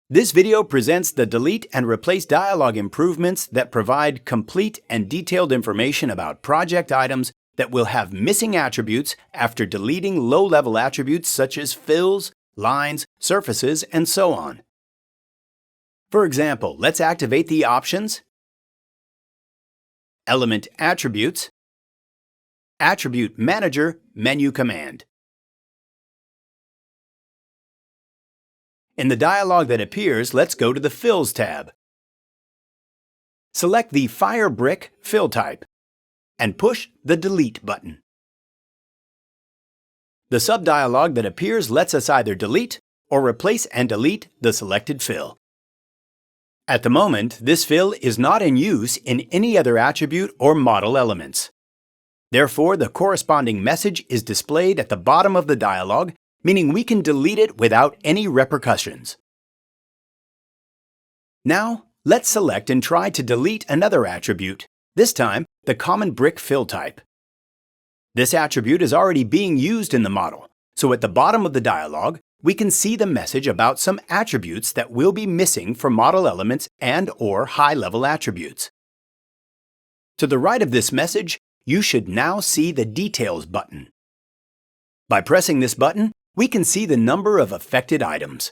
This video presents the Delete and Replace dialog improvements that provide complete and detailed information about project items that will have missing attributes after deleting low-level attributes such as fills, lines, surfaces, and so on. For example, let's activate the options, Element Attributes, Attribute Manager menu command. In the dialog that appears, let's go to the Fills tab. Select the Fire Brick fill type and push the Delete button. The sub-dialog that appears lets us either delete or replace and delete the selected fill. At the moment, this fill is not in use in any other attribute or model elements. Therefore, the corresponding message is displayed at the bottom of the dialog, meaning we can delete it without any repercussions. Now, let's select and try to delete another attribute, this time the common brick fill type. This attribute is already being used in the model, so at the bottom of the dialog, we can see the message about some attributes that will be missing for model elements and/or high-level attributes. To the right of this message, you should now see the Details button. By pressing this button, we can see the number of affected items.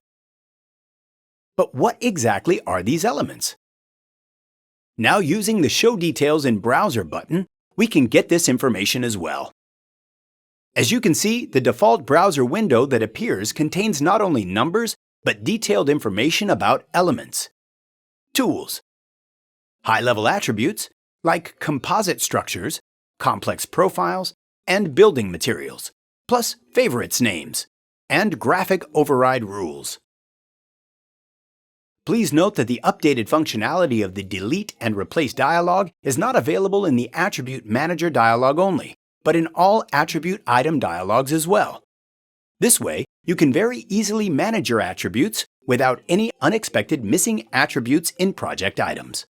But what exactly are these elements? Now, using the Show Details in Browser button, we can get this information as well. As you can see, the default browser window that appears contains not only numbers, but detailed information about elements, tools, high-level attributes like composite structures, complex profiles, and building materials, plus favorites names, and graphic override rules. Please note that the updated functionality of the Delete and Replace dialog is not available in the Attribute Manager dialog only, but in all attribute item dialogs as well. This way, you can very easily manage your attributes without any unexpected missing attributes in project items.